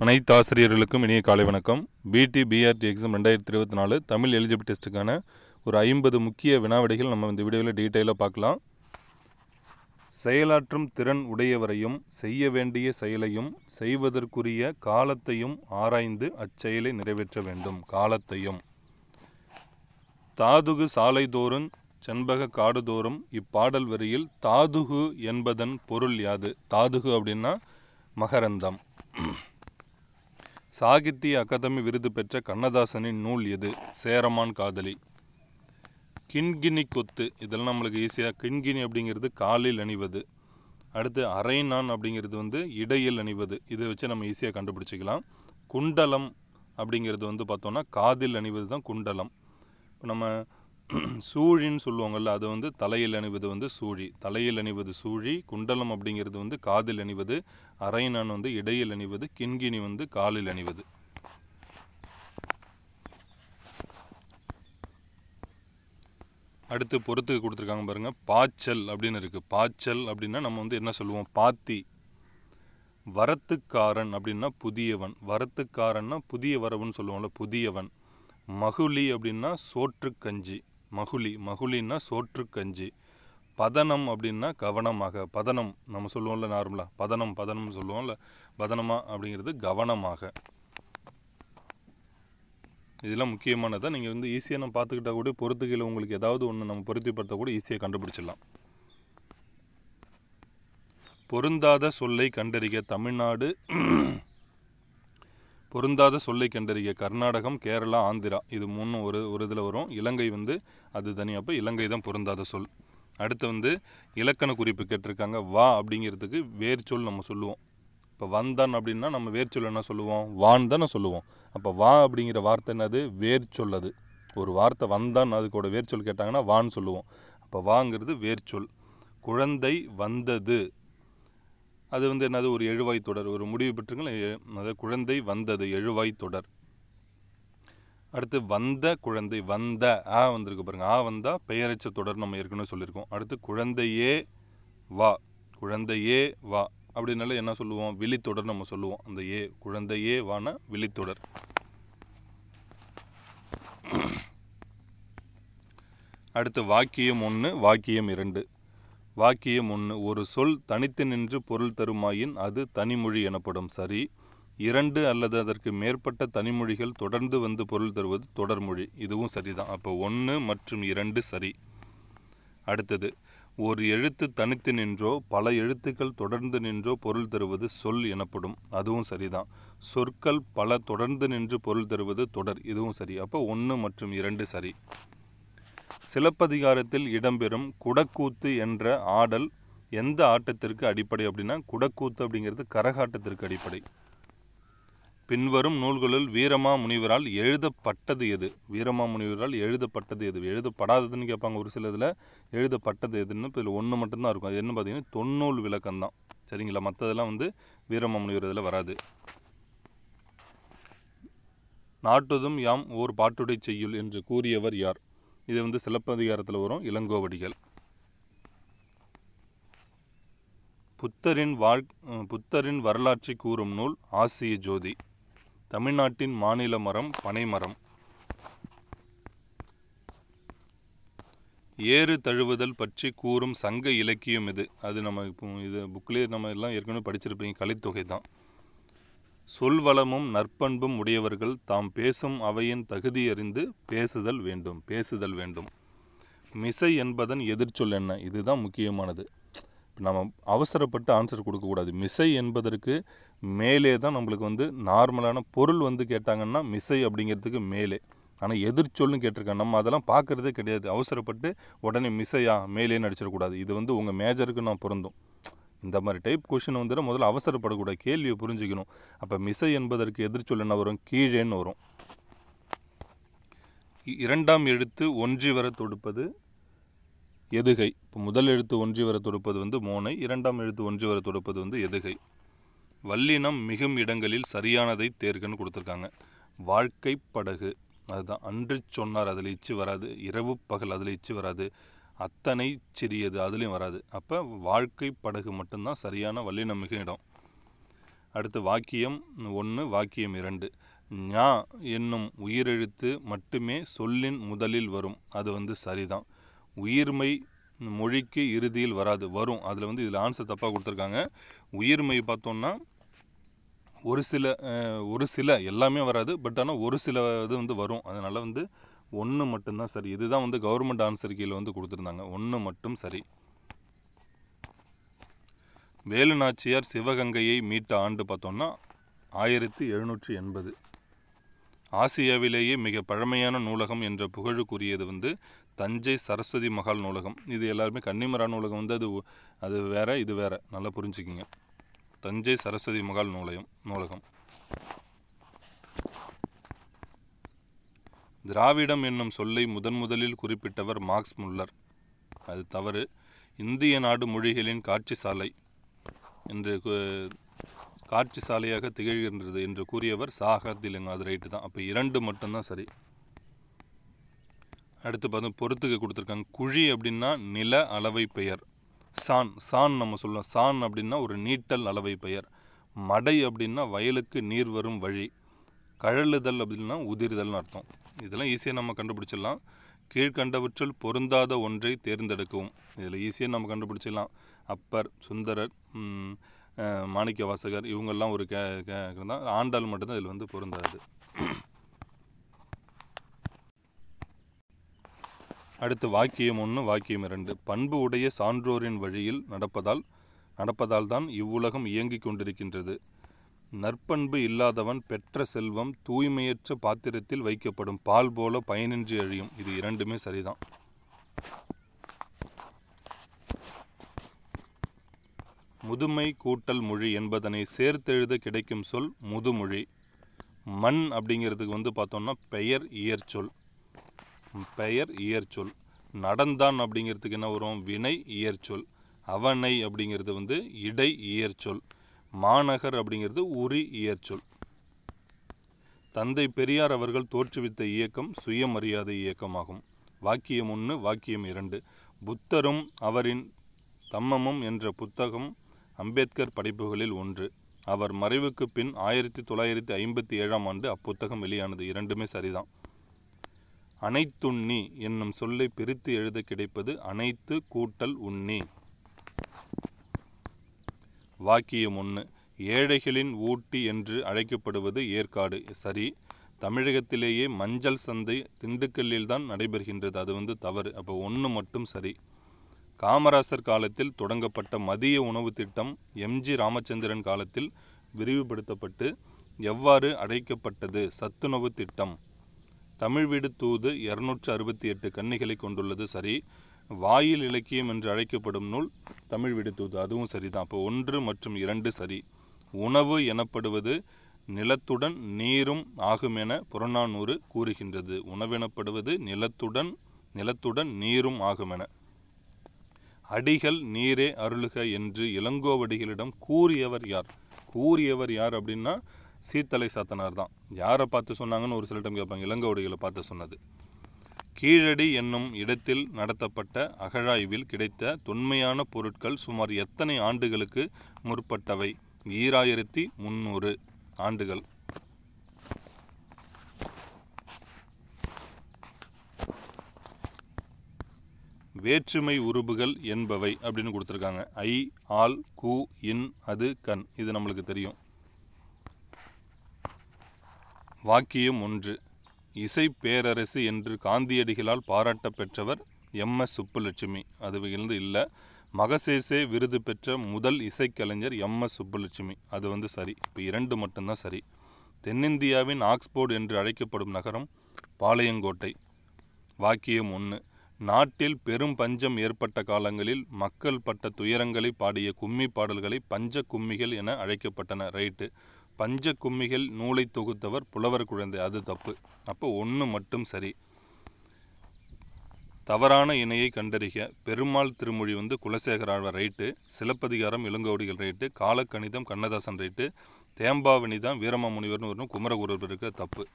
அனைத்து ஆசிரியர்களுக்கும் இனிய காலை வணக்கம். பிடி பிஆர்டி எக்ஸாம் 2024 தமிழ் எலிஜிபிலிட்டி டெஸ்ட்டுக்கான ஒரு 50 முக்கிய வினாவிடைகள் நம்ம இந்த வீடியோவில் டீட்டெயிலாக பார்க்கலாம். செயலாற்றும் திறன் உடையவரையும் செய்ய வேண்டிய செயலையும் செய்வதற்குரிய காலத்தையும் ஆராய்ந்து அச்செயலை நிறைவேற்ற வேண்டும். காலத்தையும். தாதுகு சாலைதோறும் செண்பக காடுதோறும் இப்பாடல் வரியில் தாதுகு என்பதன் பொருள் யாது? தாதுகு அப்படின்னா மகரந்தம். சாகித்ய அகாதமி விருது பெற்ற கண்ணதாசனின் நூல் எது? சேரமான் காதலி. கிண்கிணி கொத்து, இதெல்லாம் நம்மளுக்கு ஈஸியாக. கிண்கிணி அப்படிங்கிறது காலில் அணிவது. அடுத்து அரைநான் அப்படிங்கிறது இடையில் அணிவது. இதை வச்சு நம்ம ஈஸியாக கண்டுபிடிச்சிக்கலாம். குண்டலம் அப்படிங்கிறது பார்த்தோன்னா காதில் அணிவது தான் குண்டலம். இப்போ நம்ம சூழின்னு சொல்லுவாங்கள்ல, அது தலையில் அணிவது சூழி. தலையில் அணிவது சூழி. குண்டலம் அப்படிங்கிறது காதில் அணிவது. அரைநான் இடையில் அணிவது. கிண்கிணி காலில் அணிவது. அடுத்து பொறுத்துக்கு கொடுத்துருக்காங்க பாருங்க. பாய்ச்சல் அப்படின்னு இருக்கு. பாய்ச்சல் அப்படின்னா நம்ம என்ன சொல்லுவோம்? பாத்தி. வரத்துக்காரன் அப்படின்னா புதியவன். வரத்துக்காரன்னா புதிய வரவுன்னு சொல்லுவோம்ல, புதியவன். மகுளி அப்படின்னா சோற்றுக்கஞ்சி. மகுளின்னா சோற்றுக்கஞ்சி. பதனம் அப்படின்னா கவனமாக. பதனம் நம்ம சொல்லுவோம்ல நார்மலாக, பதனம் சொல்லுவோம்ல, பதனமா அப்படிங்கிறது கவனமாக. இதெல்லாம் முக்கியமானதை நீங்கள் ஈஸியாக நம்ம பார்த்துக்கிட்டா கூட பொறுத்துக்கையில் உங்களுக்கு ஏதாவது ஒன்று நம்ம பொருத்திப்படுத்த கூட ஈஸியாக கண்டுபிடிச்சிடலாம். பொருந்தாத சொல்லை கண்டறிக தமிழ்நாடு. பொருந்தாத சொல்லை கண்டறிய கர்நாடகம், கேரளா, ஆந்திரா. இது மூணு ஒரு இதில் வரும். இலங்கை அது தனியாக. இலங்கை தான் பொருந்தாத சொல். அடுத்து இலக்கண குறிப்பு கேட்டிருக்காங்க. வா அப்படிங்கிறதுக்கு வேர் சொல் நம்ம சொல்லுவோம். இப்போ வந்தான் அப்படின்னா நம்ம வேர் சொல் என்ன சொல்லுவோம்? வான் தானே சொல்லுவோம். அப்போ வா அப்படிங்கிற வார்த்தை என்னது? வேர் சொல். அது ஒரு வார்த்தை வந்தான், அதுக்கூட வேர் சொல் கேட்டாங்கன்னா வான்னு சொல்லுவோம். அப்போ வாங்கிறது வேர் சொல். குழந்தை வந்தது, அது என்னது? ஒரு எழுவாய் தொடர். ஒரு முடிவு பெற்றுங்கள். அதாவது குழந்தை வந்தது, எழுவாய் தொடர். அடுத்து வந்த குழந்தை, வந்த ஆ வந்திருக்கு பாருங்க. ஆ வந்தால் பெயரெச்ச தொடர் நம்ம ஏற்கனவே சொல்லியிருக்கோம். அடுத்து குழந்தையே வா. குழந்தையே வா அப்படின்னால என்ன சொல்லுவோம்? விழித்தொடர் நம்ம சொல்லுவோம். அந்த குழந்தையே வான விழித்தொடர். அடுத்து வாக்கியம் 1, வாக்கியம் 2. வாக்கியம் 1. ஒரு சொல் தனித்து நின்று பொருள் தருமாயின் அது தனிமொழி எனப்படும். சரி. 2 அல்லது அதற்கு மேற்பட்ட தனிமொழிகள் தொடர்ந்து பொருள் தருவது தொடர்மொழி. இதுவும் சரிதான். அப்போ 1 மற்றும் 2 சரி. அடுத்தது, ஒரு எழுத்து தனித்து நின்றோ பல எழுத்துக்கள் தொடர்ந்து நின்றோ பொருள் தருவது சொல் எனப்படும். அதுவும் சரிதான். சொற்கள் பல தொடர்ந்து நின்று பொருள் தருவது தொடர். இதுவும் சரி. அப்போ 1 மற்றும் 2 சரி. சிலப்பதிகாரத்தில் இடம்பெறும் குடக்கூத்து என்ற ஆடல் எந்த ஆட்டத்திற்கு அடிப்படை அப்படின்னா, குடக்கூத்து அப்படிங்கிறது கரகாட்டத்திற்கு அடிப்படை. பின்வரும் நூல்களுள் வீரமா முனிவரால் எழுதப்பட்டது எது? வீரமா முனிவரால் எழுதப்பட்டது எது? எழுதப்படாததுன்னு கேட்பாங்க ஒரு சில இதில். எழுதப்பட்டது எதுன்னு இப்போ இதில் 1 மட்டும்தான் இருக்கும். அது என்ன பார்த்தீங்கன்னா தொன்னூல் விளக்கம் தான். சரிங்களா? மற்றதெல்லாம் வீரமா முனிவர் இதில் வராது. நாட்டுதும் யாம் ஓர் பாட்டுடை செய்யுள் என்று கூறியவர் யார்? இது சிலப்பதிகாரத்தில் வரும். இளங்கோவடிகள். புத்தரின் வரலாற்றை கூறும் நூல் ஆசிய ஜோதி. தமிழ்நாட்டின் மாநில மரம் பனைமரம். ஏறு தழுவுதல் பற்றி கூறும் சங்க இலக்கியம் எது? அது நம்ம இப்போ இது புக்லேயே நம்ம எல்லாம் ஏற்கனவே படிச்சிருப்பீங்க. கலித்தொகை தான். சொல்வளமும் நற்பண்பும் உடையவர்கள் தாம் பேசும் அவையின் தகுதி அறிந்து பேசுதல் வேண்டும். மிசை என்பதன் எதிர்ச்சொல் என்ன? இதுதான் முக்கியமானது. நம்ம அவசரப்பட்டு ஆன்சர் கொடுக்கக்கூடாது. மிசை என்பதற்கு மேலே தான் நம்மளுக்கு நார்மலான பொருள் கேட்டாங்கன்னா மிசை அப்படிங்கிறதுக்கு மேலே. ஆனால் எதிர்ச்சொல்னு கேட்டிருக்காங்க. நம்ம அதெல்லாம் பார்க்குறதே கிடையாது. அவசரப்பட்டு உடனே மிசையா மேலேன்னு அடிச்சிடக்கூடாது. இது உங்கள் மேஜருக்கு நான் பொருந்தும். இந்த மாதிரி டைப் கொஷின் முதல்ல அவசரப்படக்கூடாது. கேள்வியை புரிஞ்சுக்கணும். அப்போ மிசை என்பதற்கு எதிர்ச்சொல் என்ன வரும்? கீழேன்னு வரும். 2ஆம் எழுத்து ஒன்றி வர தொடுப்பது எதுகை. இப்போ முதல் எழுத்து ஒன்றி வர தொடுப்பது மோனை. 2ஆம் எழுத்து ஒன்றி வர தொடுப்பது எதுகை. வல்லினம் மிகும் இடங்களில் சரியானதை தேர்கன்னு கொடுத்துருக்காங்க. வாழ்க்கை படகு, அதுதான். அன்று சொன்னார், அதில் இச்சு வராது. இரவு பகல், அதில் இச்சு வராது. அத்தனை சிறியது, அதுலேயும் வராது. அப்போ வாழ்க்கை படகு மட்டும்தான் சரியான வல்லினம் மிகும் இடம். அடுத்து வாக்கியம் 1 வாக்கியம் 2. ஞா என்னும் உயிரெழுத்து மட்டுமே சொல்லின் முதலில் வரும். அது வந்து சரிதான். உயிர்மை மொழிக்கு இறுதியில் வராது, வரும். அதில் வந்து இதில் ஆன்சர் தப்பாக கொடுத்துருக்காங்க. உயிர்மை பார்த்தோம்னா ஒரு சில எல்லாமே வராது, பட் ஆனால் ஒரு சில இது வந்து வரும். அதனால் வந்து 1 மட்டும்தான் சரி. இதுதான் வந்து கவர்மெண்ட் ஆன்சர் கீழே வந்து கொடுத்துருந்தாங்க. 1 மட்டும் சரி. வேலு நாச்சியார் சிவகங்கையை மீட்ட ஆண்டு பார்த்தோம்னா 1780. ஆசியாவிலேயே மிக பழமையான நூலகம் என்ற புகழுக்குரியது வந்து தஞ்சை சரஸ்வதி மகால் நூலகம். இது எல்லாருமே கன்னிமரா நூலகம் வந்து அது வேற, இது வேற, நல்லா புரிஞ்சுக்கிங்க. தஞ்சை சரஸ்வதி மகால் நூலகம். திராவிடம் என்னும் சொல்லை முதலில் குறிப்பிட்டவர் மார்க்ஸ் முல்லர். அது தவறு. இந்திய நாடு மொழிகளின் காட்சி சாலை என்று காட்சி சாலையாக திகழ்கின்றது என்று கூறியவர் சாகத்திலிங்க. அது ரைட்டு தான். அப்போ 2 மட்டும்தான் சரி. அடுத்து பார்த்தோம், பொறுத்துக்க கொடுத்துருக்காங்க. குழி அப்படின்னா நில அளவை பெயர். சான் நம்ம சொல்லலாம். சான் அப்படின்னா ஒரு நீட்டல் அளவை பெயர். மடை அப்படின்னா வயலுக்கு நீர் வரும் வழி. கழலுதல் அப்படின்னா உதிர்தல்னு அர்த்தம். இதெல்லாம் ஈஸியாக நம்ம கண்டுபிடிச்சிடலாம். கீழ்கண்டவற்றில் பொருந்தாத ஒன்றை தேர்ந்தெடுக்கவும். இதில் ஈஸியாக நம்ம கண்டுபிடிச்சிடலாம். அப்பர், சுந்தரர், மாணிக்க வாசகர் இவங்கெல்லாம் ஒரு தான். ஆண்டாள் மட்டும்தான் இதில் வந்து பொருந்தாது. அடுத்து வாக்கியம் 1 வாக்கியம் 2. பண்பு உடைய சான்றோரின் வழியில் நடப்பதால் தான் இவ்வுலகம் இயங்கிக் கொண்டிருக்கின்றது. நற்பண்பு இல்லாதவன் பெற்ற செல்வம் தூய்மையற்ற பாத்திரத்தில் வைக்கப்படும் பால் போல பயனின்றி அழியும். இது 2மே சரிதான். முதுமை கூட்டல் மொழி என்பதனை சேர்த்தெழுத கிடைக்கும் சொல் முதுமொழி. மண் அப்படிங்கிறதுக்கு வந்து பார்த்தோம்னா பெயர் இயற்சொல். நடந்தான் அப்படிங்கிறதுக்கு என்ன வரும்? வினை இயற்சொல். அவனை அப்படிங்கிறது வந்து இடை இயற்சொல். மாநகர் அப்படிங்கிறது உரி இயற்சொல். தந்தை பெரியார் அவர்கள் தோற்றுவித்த இயக்கம் சுயமரியாதை இயக்கமாகும். வாக்கியம் 1 வாக்கியம் 2. புத்தரும் அவரின் தம்மமும் என்ற புத்தகம் அம்பேத்கர் படைப்புகளில் ஒன்று. அவர் மறைவுக்கு பின் 1957ஆம் ஆண்டு அப்புத்தகம் வெளியானது. 2மே சரிதான். அனைத்துண்ணி என்னும் சொல்லை பிரித்து எழுத கிடைப்பது அனைத்து கூட்டல் உண்ணி. வாக்கியம் 1. ஏழைகளின் ஊட்டி என்று அழைக்கப்படுவது ஏற்காடு. சரி. தமிழகத்திலேயே மஞ்சள் சந்தை திண்டுக்கல்லில் தான் நடைபெறுகின்றது. அது வந்து தவறு. அப்போ 1 மட்டும் சரி. காமராசர் காலத்தில் தொடங்கப்பட்ட மதிய உணவு திட்டம் எம்ஜி ராமச்சந்திரன் காலத்தில் விரிவுபடுத்தப்பட்டு எவ்வாறு அழைக்கப்பட்டது? சத்துணவு திட்டம். தமிழ் வீடு தூது 268 கன்னிகளை கொண்டுள்ளது. சரி. வாயில் இலக்கியம் என்று அழைக்கப்படும் நூல் தமிழ் வீடு தூது. அதுவும் சரிதான். அப்போ 1 மற்றும் 2 சரி. உணவு எனப்படுவது நிலத்துடன் நீரும் ஆகுமென புறநானூறு கூறுகின்றது. உணவெனப்படுவது நிலத்துடன் நீரும் ஆகுமென. அடிகள் நீரே அருளுக என்று இளங்கோவடிகளிடம் கூறியவர் யார் அப்படின்னா சீத்தலை சாத்தனார் தான். யாரை பார்த்து சொன்னாங்கன்னு ஒரு சில டைம் கேட்பாங்க. இளங்கோவடிகளை பார்த்து சொன்னது. கீழடி என்னும் இடத்தில் நடத்தப்பட்ட அகழாய்வில் கிடைத்த தொன்மையான பொருட்கள் சுமார் எத்தனை ஆண்டுகளுக்கு முற்பட்டவை? 2300 ஆண்டுகள். வேற்றுமை உருபுகள் என்பவை அப்படின்னு கொடுத்துருக்காங்க. ஐ, ஆல், கு, இன், அது, கண். இது நம்மளுக்கு தெரியும். வாக்கியம் 1. இசை பேரரசு என்று காந்தியடிகளால் பாராட்ட பெற்றவர் எம்.எஸ். சுப்புலட்சுமி. அது இல்லை. மகசேசே விருது பெற்ற முதல் இசைக்கலைஞர் எம்.எஸ். சுப்புலட்சுமி. அது வந்து சரி. இப்போ 2 மட்டும்தான் சரி. தென்னிந்தியாவின் ஆக்ஸ்போர்டு என்று அழைக்கப்படும் நகரம் பாளையங்கோட்டை. வாக்கியம் 1. நாட்டில் பெரும் பஞ்சம் ஏற்பட்ட காலங்களில் மக்கள் பட்ட துயரங்களை பாடிய கும்மி பாடல்களை பஞ்ச கும்மிகள் என அழைக்கப்பட்டன. ரைட்டு. பஞ்ச கும்மிகள் நூலை தொகுத்தவர் புலவர் குழந்தை. அது தப்பு. அப்போ 1 மட்டும் சரி. தவறான இணையை கண்டறிக. பெருமாள் திருமொழி வந்து Kulasekara Alvar. Right. Silappatikaram Ilangovadigal. Right. காலக்கணிதம் Kannadasan. Right. தேம்பாவணிதான் வீரமாமுனிவர்னு வரணும். குமரகுருவர் இருக்க. தப்பு.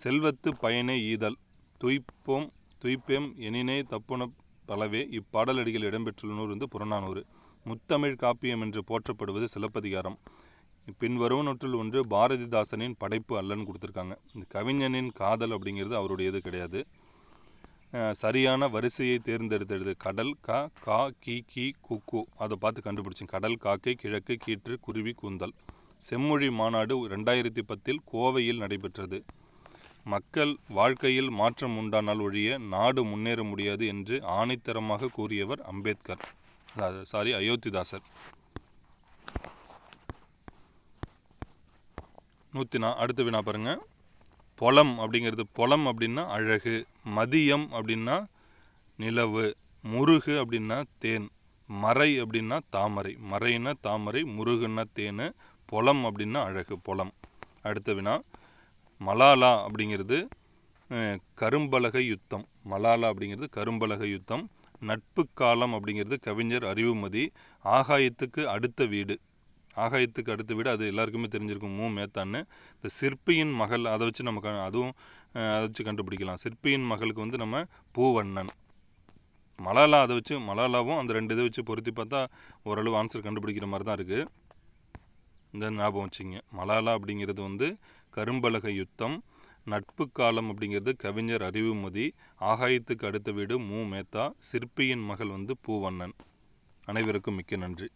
செல்வத்து பயனே ஈதல் துய்ப்பேம் எனினே தப்புன பலவே இப்பாடலடிகள் இடம்பெற்றுள்ள நூறு வந்து புறநானூறு. முத்தமிழ் காப்பியம் என்று போற்றப்படுவது சிலப்பதிகாரம். பின்வருவனற்றுள் ஒன்று பாரதிதாசனின் படைப்பு அல்லன்னு கொடுத்துருக்காங்க. இந்த கவிஞனின் காதல் அப்படிங்கிறது அவருடையது கிடையாது. சரியான வரிசையை தேர்ந்தெடுத்தது. கடல், க, கா, கி, கி, குக்கு. அதை பார்த்து கண்டுபிடிச்சேன். கடல், காக்கை, கிழக்கு, கீற்று, குருவி, கூந்தல். செம்மொழி மாநாடு 2010 கோவையில் நடைபெற்றது. மக்கள் வாழ்க்கையில் மாற்றம் உண்டானால் ஒழிய நாடு முன்னேற முடியாது என்று ஆணித்தரமாக கூறியவர் அம்பேத்கர். அயோத்திதாசர். அடுத்த வினா பாருங்க. பொலம் அப்படிங்கிறது, பொலம் அப்படின்னா அழகு, மதியம் அப்படின்னா நிலவு, முருகு அப்படின்னா தேன், மறை அப்படின்னா தாமரை. மறைன்னா தாமரை, முருகுன்னா தேன், பொலம் அப்படின்னா அழகு, பொலம். அடுத்த வினா. மலாலா அப்படிங்கிறது கரும்பலகை யுத்தம். மலாலா அப்படிங்கிறது கரும்பலகை யுத்தம். நட்பு காலம் அப்படிங்கிறது கவிஞர் அறிவுமதி. ஆகாயத்துக்கு அடுத்த வீடு. ஆகாயத்துக்கு அடுத்த வீடு அது எல்லாருக்குமே தெரிஞ்சிருக்கும், மு மேத்தான்னு. இந்த சிற்பியின் மகள், அதை வச்சு நம்ம அதுவும் அதை வச்சு கண்டுபிடிக்கலாம். சிற்பியின் மகளுக்கு வந்து நம்ம பூவண்ணன். மலாலா, அதை வச்சு மலாலாவும் அந்த 2 இதை வச்சு பொருத்தி பார்த்தா ஓரளவு ஆன்சர் கண்டுபிடிக்கிற மாதிரி தான் இருக்குது. இந்த ஞாபகம் வச்சுங்க. மலாலா அப்படிங்கிறது வந்து கரும்பலகை யுத்தம். நட்பு காலம் அப்படிங்கிறது கவிஞர் அறிவுமதி. ஆகாயத்துக்கு அடுத்த வீடு மு மேத்தா. சிற்பியின் மகள் வந்து பூவண்ணன். அனைவருக்கும் மிக்க நன்றி.